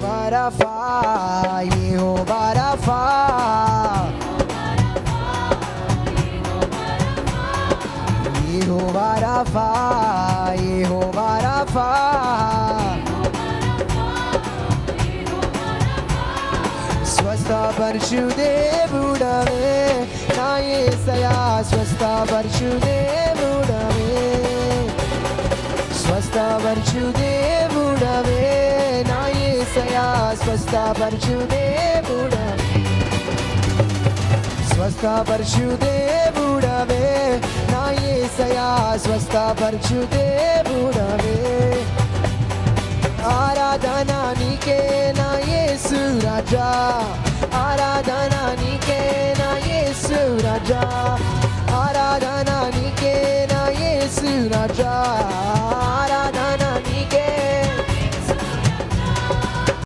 రఫా, యెహోవా రఫా, యెహోవా రఫా, యెహోవా రఫా, స్వస్థపరచు దేవుడవే నా యేసయ్యా, స్వస్థపరచు దేవుడవే, స్వస్థపరచు దేవుడవే నా యేసయ్యా, స్వస్థపరచు దేవుడవే, స్వస్థపరచు దేవుడవే నా యేసయ్యా, స్వస్థపరచు దేవుడవే. ఆరాధన నీకే నా యేసు రాజా,